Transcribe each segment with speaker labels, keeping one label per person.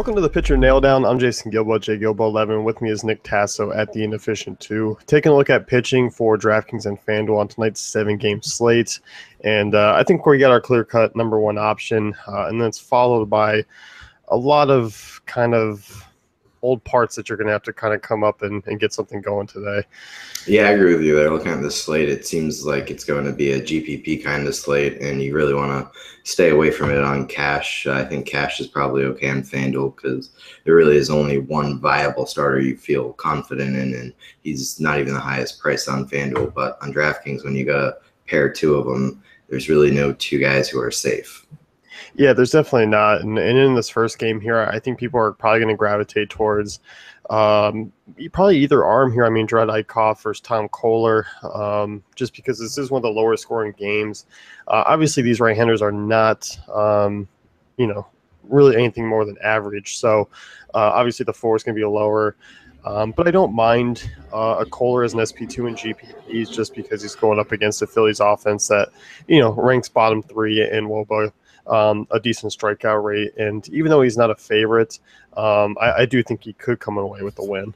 Speaker 1: Welcome to the Pitcher Nail Down. I'm Jason Gilbo, JGilbo11. With me is Nick Tasso at The Inefficient 2. Taking a look at pitching for DraftKings and FanDuel on tonight's 7-game slate. And I think we got our clear-cut number one option. And then it's followed by a lot of kind of old parts that you're going to have to kind of come up and get something going today.
Speaker 2: Yeah, I agree with you there. Looking at this slate, it seems like it's going to be a GPP kind of slate, and you really want to stay away from it on cash. I think cash is probably okay on FanDuel because there really is only one viable starter you feel confident in, and he's not even the highest price on FanDuel. But on DraftKings, when you got to pair two of them, there's really no two guys who are safe.
Speaker 1: Yeah, there's definitely not. And in this first game here, I think people are probably going to gravitate towards probably either arm here. I mean, Dread Eichhoff versus Tom Kohler, just because this is one of the lower scoring games. Obviously, these right-handers are not, really anything more than average. So obviously the floor is going to be lower. But I don't mind a Kohler as an SP2 in GPPs just because he's going up against the Phillies offense that, ranks bottom 3 in WOBA. A decent strikeout rate, and even though he's not a favorite, I do think he could come away with the win.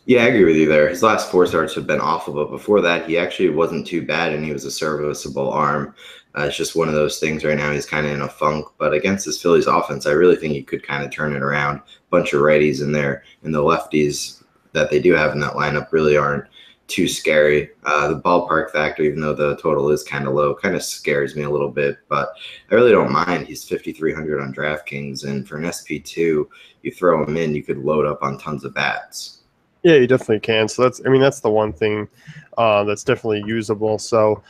Speaker 2: Yeah, I agree with you there. His last 4 starts have been awful, but before that, he actually wasn't too bad, and he was a serviceable arm. It's just one of those things right now. He's kind of in a funk, but against this Phillies offense, I really think he could kind of turn it around. Bunch of righties in there, and the lefties that they do have in that lineup really aren't too scary. The ballpark factor, even though the total is kind of low, kind of scares me a little bit, but I really don't mind. He's 5,300 on DraftKings, and for an SP2, you throw him in, you could load up on tons of bats.
Speaker 1: Yeah, you definitely can. So that's the one thing that's definitely usable. So,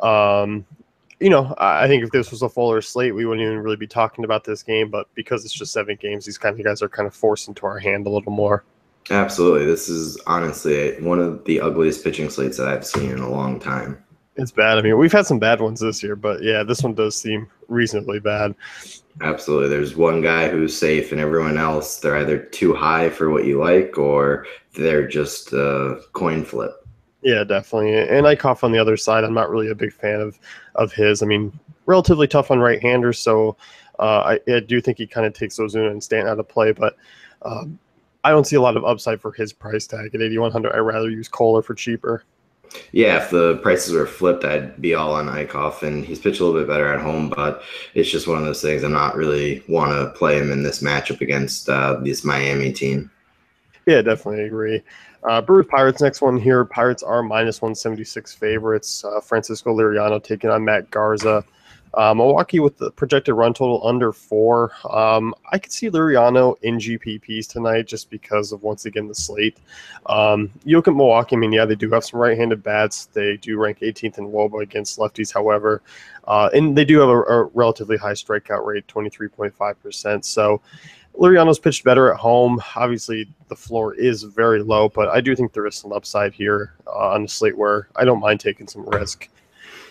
Speaker 1: I think if this was a fuller slate, we wouldn't even really be talking about this game, but because it's just 7 games, these kind of guys are kind of forced into our hand a little more.
Speaker 2: Absolutely. This is honestly one of the ugliest pitching slates that I've seen in a long time.
Speaker 1: It's bad. I mean, we've had some bad ones this year, but yeah, this one does seem reasonably bad.
Speaker 2: Absolutely. There's one guy who's safe and everyone else, they're either too high for what you like or they're just a coin flip.
Speaker 1: Yeah, definitely. And Eichhoff on the other side, I'm not really a big fan of his. I mean, relatively tough on right-handers, so I do think he kind of takes those in and stand out of play, but I don't see a lot of upside for his price tag at 8,100. I'd rather use Kohler for cheaper.
Speaker 2: Yeah, if the prices were flipped, I'd be all on Eichhoff, and he's pitched a little bit better at home, but it's just one of those things. I'm not really want to play him in this matchup against this Miami team.
Speaker 1: Yeah, definitely agree. Brewers Pirates, next one here. Pirates are -176 favorites. Francisco Liriano taking on Matt Garza. Milwaukee with the projected run total under 4. I could see Liriano in GPPs tonight just because of, once again, the slate. You look at Milwaukee, I mean, yeah, they do have some right-handed bats. They do rank 18th in WOBA against lefties, however. And they do have a relatively high strikeout rate, 23.5%. So Liriano's pitched better at home. Obviously, the floor is very low, but I do think there is some upside here on the slate where I don't mind taking some risk.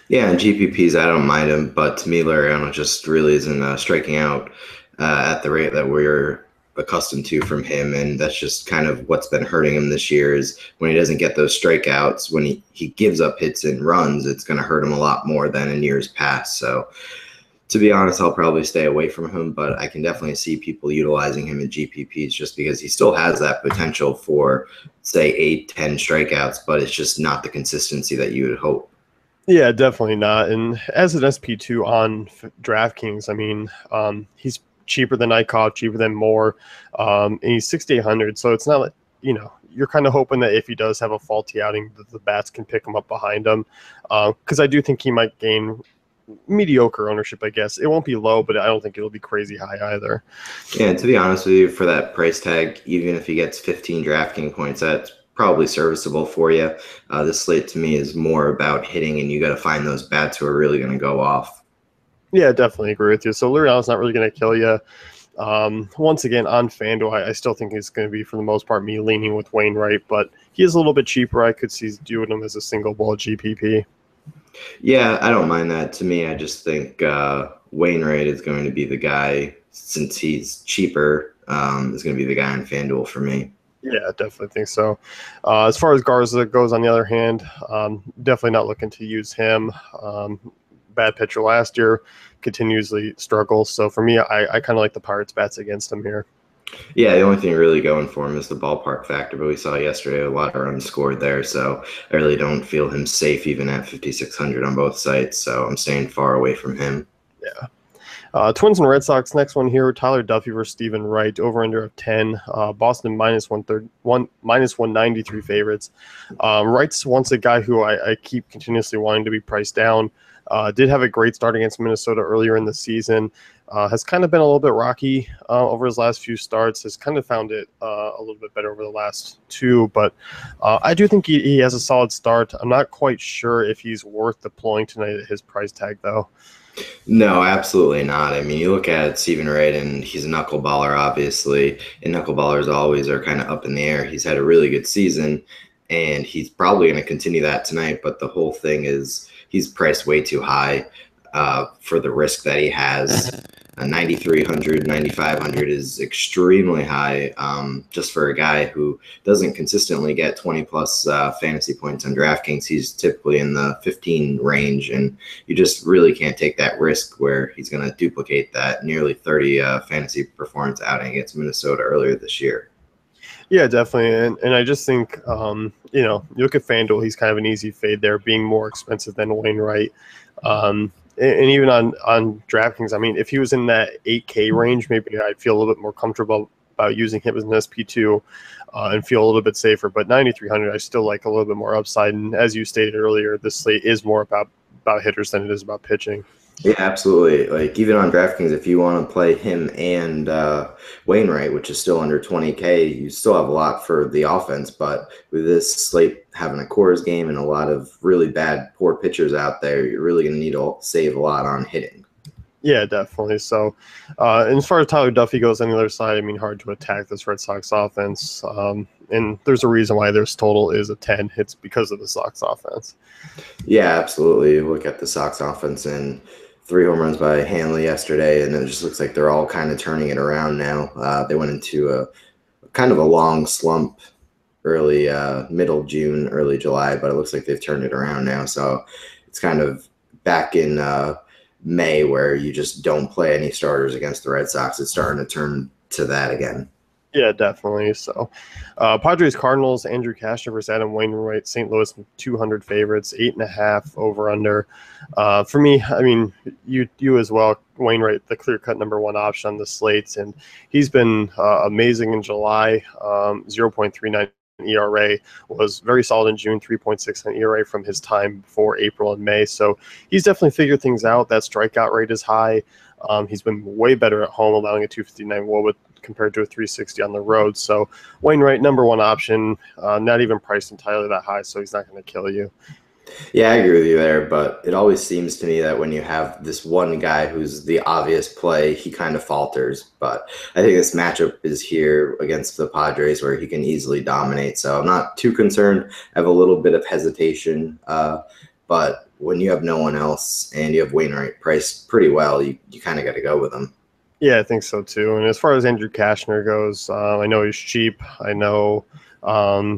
Speaker 2: Yeah, in GPPs, I don't mind him, but to me, Liriano just really isn't striking out at the rate that we're accustomed to from him, and that's just kind of what's been hurting him this year is when he doesn't get those strikeouts, when he gives up hits and runs, it's going to hurt him a lot more than in years past. So to be honest, I'll probably stay away from him, but I can definitely see people utilizing him in GPPs just because he still has that potential for, say, 8-10 strikeouts, but it's just not the consistency that you would hope.
Speaker 1: Yeah, definitely not. And as an SP2 on DraftKings, I mean, he's cheaper than Eichhoff, cheaper than Moore, and he's 6,800. So it's not like, you're kind of hoping that if he does have a faulty outing, the bats can pick him up behind him. Because I do think he might gain mediocre ownership, I guess. It won't be low, but I don't think it'll be crazy high either.
Speaker 2: Yeah, and to be honest with you, for that price tag, even if he gets 15 DraftKings points, that's probably serviceable for you. This slate to me is more about hitting, and you got to find those bats who are really going to go off.
Speaker 1: Yeah, definitely agree with you. So Liriano's not really going to kill you. Once again, on FanDuel, I still think it's going to be, for the most part, me leaning with Wainwright, but he is a little bit cheaper. I could see doing him as a single ball GPP.
Speaker 2: Yeah, I don't mind that. To me, I just think Wainwright is going to be the guy, since he's cheaper, is going to be the guy on FanDuel for me.
Speaker 1: Yeah, I definitely think so. As far as Garza goes, on the other hand, definitely not looking to use him. Bad pitcher last year, continuously struggles. So for me, I kind of like the Pirates bats against him here.
Speaker 2: Yeah, the only thing really going for him is the ballpark factor, but we saw yesterday a lot of runs scored there, so I really don't feel him safe even at 5,600 on both sites, so I'm staying far away from him.
Speaker 1: Yeah. Twins and Red Sox. Next one here: Tyler Duffy versus Stephen Wright. Over under of 10. Boston minus 193 favorites. Wright's once a guy who I keep continuously wanting to be priced down. Did have a great start against Minnesota earlier in the season. Has kind of been a little bit rocky over his last few starts. Has kind of found it a little bit better over the last two, but I do think he has a solid start. I'm not quite sure if he's worth deploying tonight at his price tag, though.
Speaker 2: No, absolutely not. I mean, you look at Stephen Wright, and he's a knuckleballer, obviously, and knuckleballers always are kind of up in the air. He's had a really good season, and he's probably going to continue that tonight, but the whole thing is he's priced way too high for the risk that he has. 9,300, 9,500 is extremely high just for a guy who doesn't consistently get 20 plus fantasy points on DraftKings. He's typically in the 15 range, and you just really can't take that risk where he's going to duplicate that nearly 30 fantasy performance outing against Minnesota earlier this year.
Speaker 1: Yeah, definitely. And I just think, you look at FanDuel, he's kind of an easy fade there, being more expensive than Wainwright. And even on DraftKings, I mean, if he was in that 8K range, maybe I'd feel a little bit more comfortable about using him as an SP2 and feel a little bit safer. But 9,300, I still like a little bit more upside. And as you stated earlier, this slate is more about hitters than it is about pitching.
Speaker 2: Yeah, absolutely. Like even on DraftKings, if you want to play him and Wainwright, which is still under 20K, you still have a lot for the offense. But with this slate having a Coors game and a lot of really bad, poor pitchers out there, you're really going to need to save a lot on hitting.
Speaker 1: Yeah, definitely. So, and as far as Tyler Duffy goes on the other side, I mean, hard to attack this Red Sox offense. And there's a reason why their total is a 10. It's because of the Sox offense.
Speaker 2: Yeah, absolutely. Look at the Sox offense and 3 home runs by Hanley yesterday, and it just looks like they're all kind of turning it around now. They went into a kind of a long slump early, middle June, early July, but it looks like they've turned it around now. So it's kind of back in May where you just don't play any starters against the Red Sox. It's starting to turn to that again.
Speaker 1: Yeah, definitely. So, Padres Cardinals, Andrew Cashner versus Adam Wainwright, St. Louis 200 favorites, 8.5 over under. For me, I mean, you as well, Wainwright, the clear cut number one option on the slates, and he's been amazing in July. 0.39 ERA, was very solid in June, 3.6 ERA from his time before April and May. So he's definitely figured things out. That strikeout rate is high. He's been way better at home, allowing a 259 WOBA compared to a 360 on the road. So Wainwright, number one option, not even priced entirely that high, so he's not going to kill you.
Speaker 2: Yeah, I agree with you there, but it always seems to me that when you have this one guy who's the obvious play, he kind of falters. But I think this matchup is here against the Padres where he can easily dominate. So I'm not too concerned. I have a little bit of hesitation, but when you have no one else and you have Wainwright priced pretty well, you kind of got to go with him.
Speaker 1: Yeah, I think so too. And as far as Andrew Cashner goes, I know he's cheap. I know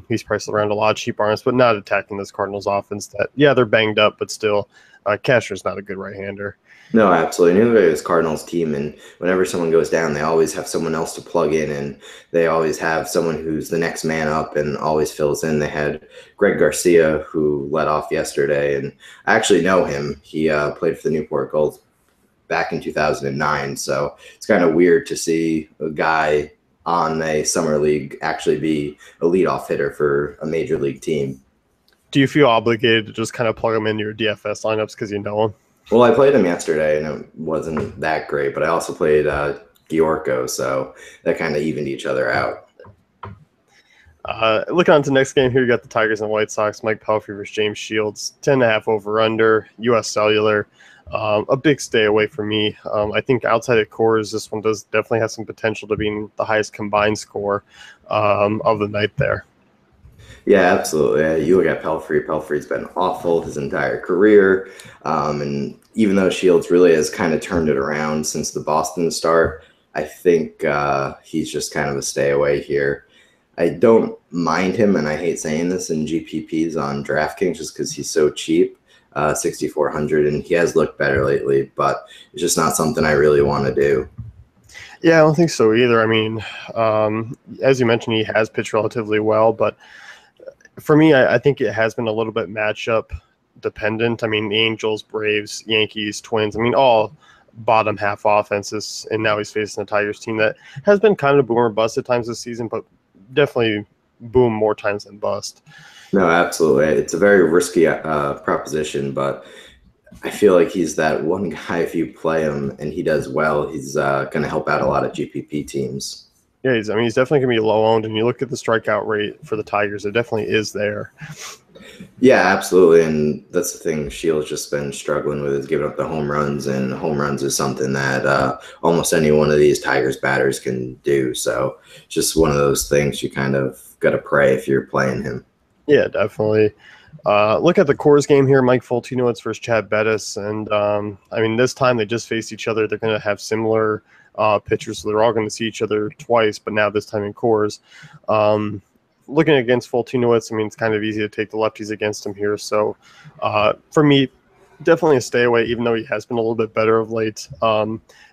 Speaker 1: he's priced around a lot cheaper on us, but not attacking this Cardinals offense. That they're banged up, but still, Cashner's not a good right-hander.
Speaker 2: No, absolutely. Neither is Cardinals team, and whenever someone goes down, they always have someone else to plug in, and they always have someone who's the next man up and always fills in. They had Greg Garcia, who led off yesterday, and I actually know him. He played for the Newport Gold back in 2009, so it's kind of weird to see a guy on a summer league actually be a leadoff hitter for a major league team.
Speaker 1: Do you feel obligated to just kind of plug him into your DFS lineups because you know him?
Speaker 2: Well, I played him yesterday, and it wasn't that great, but I also played Giorco, so that kind of evened each other out.
Speaker 1: Looking on to the next game here, you got the Tigers and White Sox, Mike Pelfrey versus James Shields, 10.5 over under, U.S. Cellular. A big stay away for me. I think outside of Coors, this one does definitely have some potential to being the highest combined score of the night there.
Speaker 2: Yeah, absolutely. You look at Pelfrey. Pelfrey's been awful his entire career. And even though Shields really has kind of turned it around since the Boston start, I think he's just kind of a stay away here. I don't mind him, and I hate saying this in GPPs on DraftKings just because he's so cheap, 6,400, and he has looked better lately, but it's just not something I really want to do.
Speaker 1: Yeah, I don't think so either. I mean, as you mentioned, he has pitched relatively well, but for me, I think it has been a little bit matchup dependent. I mean, the Angels, Braves, Yankees, Twins, I mean, all bottom half offenses, and now he's facing the Tigers team that has been kind of boom or bust at times this season, but definitely boom more times than bust.
Speaker 2: No, absolutely. It's a very risky proposition, but I feel like he's that one guy. If you play him and he does well, he's going to help out a lot of GPP teams.
Speaker 1: Yeah, he's definitely going to be low owned, and you look at the strikeout rate for the Tigers, it definitely is there.
Speaker 2: Yeah, absolutely. And that's the thing Shield's just been struggling with is giving up the home runs, and home runs is something that almost any one of these Tigers batters can do. So just one of those things you kind of got to pray if you're playing him.
Speaker 1: Yeah, definitely. Look at the Coors game here, Mike Foltynewicz versus Chad Bettis. And, I mean, this time they just faced each other. They're going to have similar pitchers, so they're all going to see each other twice, but now this time in Coors. Looking against Foltynewicz, I mean, it's kind of easy to take the lefties against him here. So for me, definitely a stay away, even though he has been a little bit better of late.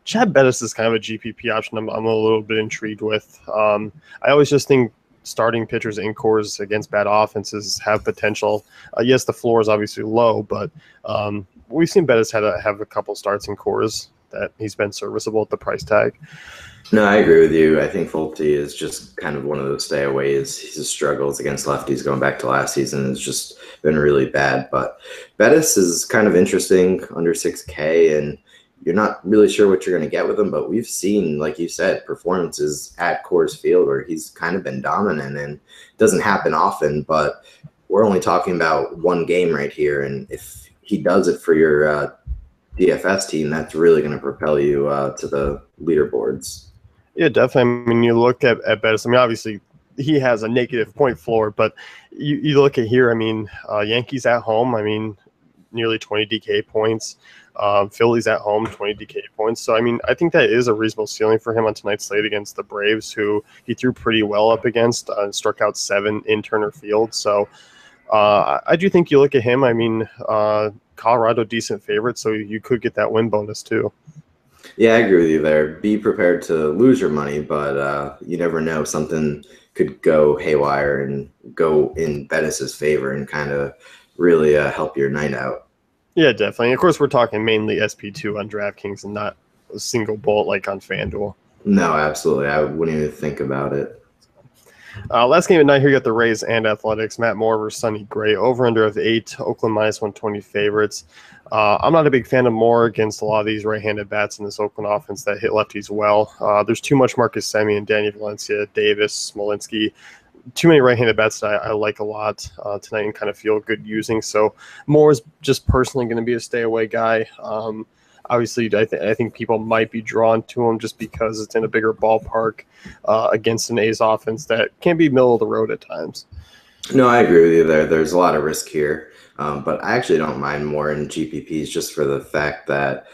Speaker 1: Chad Bettis is kind of a GPP option I'm a little bit intrigued with. I always just think starting pitchers in Coors against bad offenses have potential. Yes, the floor is obviously low, but we've seen Bettis have a couple starts in Coors that he's been serviceable at the price tag.
Speaker 2: No, I agree with you. I think Folty is just kind of one of those stayaways. His struggles against lefties going back to last season has just been really bad. But Bettis is kind of interesting, under 6K, and you're not really sure what you're going to get with him. But we've seen, like you said, performances at Coors Field where he's kind of been dominant, and it doesn't happen often. But we're only talking about one game right here, and if he does it for your DFS team, that's really going to propel you to the leaderboards.
Speaker 1: Yeah, definitely. I mean, you look at Bettis. I mean, obviously, he has a negative point floor, but you look at here, I mean, Yankees at home, I mean, nearly 20 DK points. Phillies at home, 20 DK points. So, I mean, I think that is a reasonable ceiling for him on tonight's slate against the Braves, who he threw pretty well up against, struck out 7 in Turner Field. So, I do think you look at him, I mean, Colorado, decent favorite, so you could get that win bonus too.
Speaker 2: Yeah, I agree with you there. Be prepared to lose your money, but you never know. Something could go haywire and go in Bettis's favor and kind of really help your night out.
Speaker 1: Yeah, definitely. Of course, we're talking mainly SP2 on DraftKings and not a single bullet like on FanDuel.
Speaker 2: No, absolutely. I wouldn't even think about it.
Speaker 1: Last game at night here, you got the Rays and Athletics. Matt Moore versus Sonny Gray. Over under of 8. Oakland minus 120 favorites. I'm not a big fan of Moore against a lot of these right-handed bats in this Oakland offense that hit lefties well. There's too much Marcus Semien, Danny Valencia, Davis, Smolinski. Too many right-handed bats that I like a lot tonight and kind of feel good using. So Moore is just personally going to be a stay-away guy. Obviously, I think people might be drawn to him just because it's in a bigger ballpark against an A's offense that can be middle of the road at times.
Speaker 2: No, I agree with you there. There's a lot of risk here, but I actually don't mind more in GPPs just for the fact that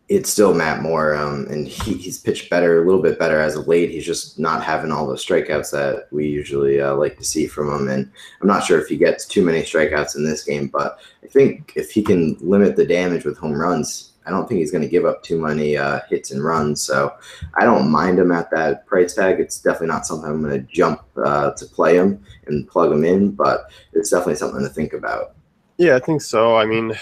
Speaker 2: it's still Matt Moore, and he's pitched better, a little bit better as of late. He's just not having all the strikeouts that we usually like to see from him, and I'm not sure if he gets too many strikeouts in this game, but I think if he can limit the damage with home runs, I don't think he's going to give up too many hits and runs. So I don't mind him at that price tag. It's definitely not something I'm going to jump to play him and plug him in, but it's definitely something to think about.
Speaker 1: Yeah, I think so. I mean,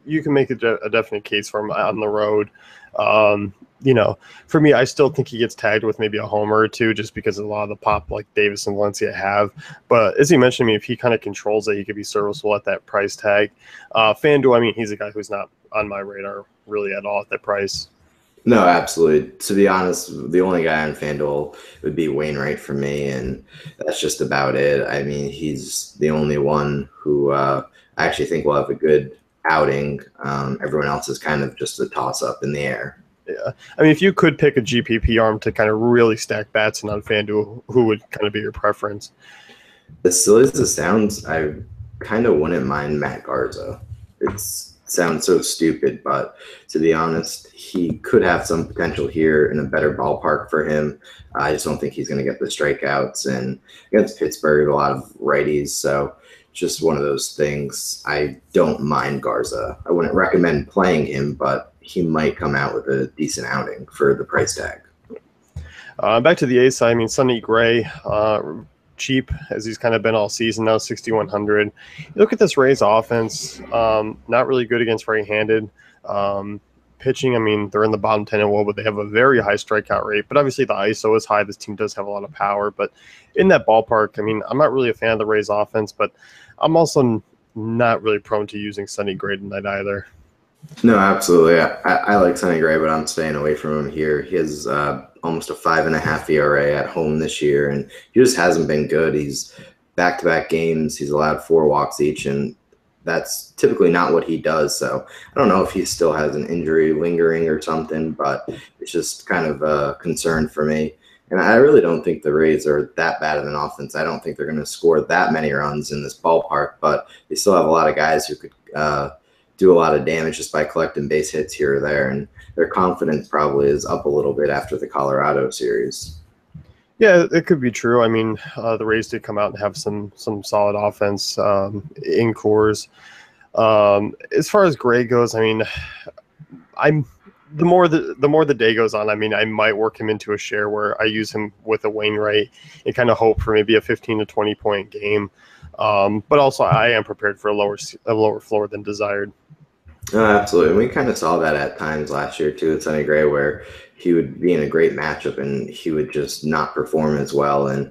Speaker 1: you can make a definite case for him on the road. For me, I still think he gets tagged with maybe a homer or two just because of a lot of the pop like Davis and Valencia have. But as you mentioned, I mean, if he kind of controls it, he could be serviceable at that price tag. FanDuel, I mean, he's a guy who's not on my radar really at all at that price.
Speaker 2: No, absolutely. To be honest, the only guy on FanDuel would be Wainwright for me, and that's just about it. I mean, he's the only one who I actually think will have a good outing. Everyone else is kind of just a toss-up in the air.
Speaker 1: Yeah. I mean, if you could pick a GPP arm to kind of really stack bats in on FanDuel, who would kind of be your preference?
Speaker 2: As silly as it sounds, I kind of wouldn't mind Matt Garza. It sounds so stupid, but to be honest, he could have some potential here in a better ballpark for him. I just don't think he's going to get the strikeouts. And against Pittsburgh, a lot of righties, so just one of those things. I don't mind Garza. I wouldn't recommend playing him, but he might come out with a decent outing for the price tag.
Speaker 1: Back to the A side, I mean, Sonny Gray, cheap as he's kind of been all season now, 6,100. You look at this Rays offense, not really good against right-handed. Pitching, I mean, they're in the bottom 10 in WOBA, but they have a very high strikeout rate. But obviously the ISO is high. This team does have a lot of power. But in that ballpark, I mean, I'm not really a fan of the Rays offense, but I'm also not really prone to using Sonny Gray tonight either.
Speaker 2: No, absolutely. I like Sonny Gray, but I'm staying away from him here. He has almost a 5.5 ERA at home this year, and he just hasn't been good. He's back-to-back games. He's allowed 4 walks each, and that's typically not what he does. So I don't know if he still has an injury lingering or something, but it's just kind of a concern for me. And I really don't think the Rays are that bad of an offense. I don't think they're going to score that many runs in this ballpark, but they still have a lot of guys who could do a lot of damage just by collecting base hits here or there. And their confidence probably is up a little bit after the Colorado series.
Speaker 1: Yeah, it could be true. I mean, the Rays did come out and have some solid offense in cores. As far as Gray goes, I mean, the more the day goes on, I mean, I might work him into a share where I use him with a Wainwright and kind of hope for maybe a 15 to 20 point game. But also, I am prepared for a lower floor than desired.
Speaker 2: Absolutely. And we kind of saw that at times last year too at Sonny Gray, where he would be in a great matchup and he would just not perform as well. And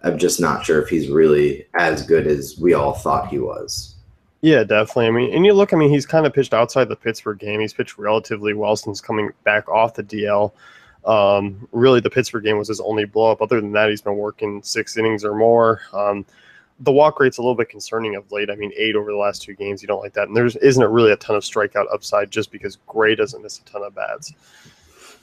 Speaker 2: I'm just not sure if he's really as good as we all thought he was.
Speaker 1: Yeah, definitely. I mean, and you look, I mean, he's kind of pitched outside the Pittsburgh game. He's pitched relatively well since coming back off the DL. Really, the Pittsburgh game was his only blow-up. Other than that, he's been working 6 innings or more. The walk rate's a little bit concerning of late. I mean, 8 over the last 2 games. You don't like that. And there isn't really a ton of strikeout upside just because Gray doesn't miss a ton of bats.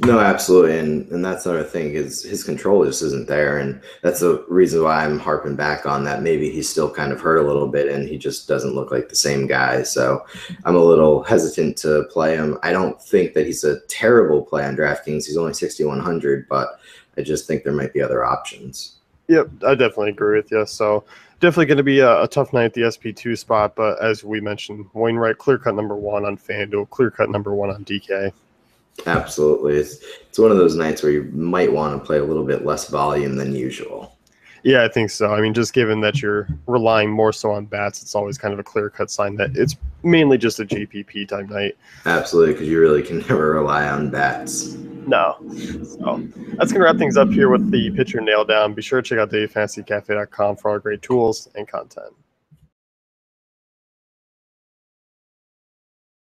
Speaker 2: No, absolutely. And that's another thing is his control just isn't there. And that's the reason why I'm harping back on that. Maybe he's still kind of hurt a little bit and he just doesn't look like the same guy. So I'm a little hesitant to play him. I don't think that he's a terrible play on DraftKings. He's only 6,100, but I just think there might be other options.
Speaker 1: Yep, I definitely agree with you. So definitely going to be a tough night at the SP2 spot. But as we mentioned, Wainwright, clear-cut number 1 on FanDuel, clear-cut number 1 on DK.
Speaker 2: Absolutely. It's one of those nights where you might want to play a little bit less volume than usual.
Speaker 1: Yeah, I think so. I mean, just given that you're relying more so on bats, it's always kind of a clear-cut sign that it's mainly just a JPP type night.
Speaker 2: Absolutely, because you really can never rely on bats.
Speaker 1: No. So that's going to wrap things up here with the pitcher nail down. Be sure to check out DaveFantasyCafe.com for all great tools and content.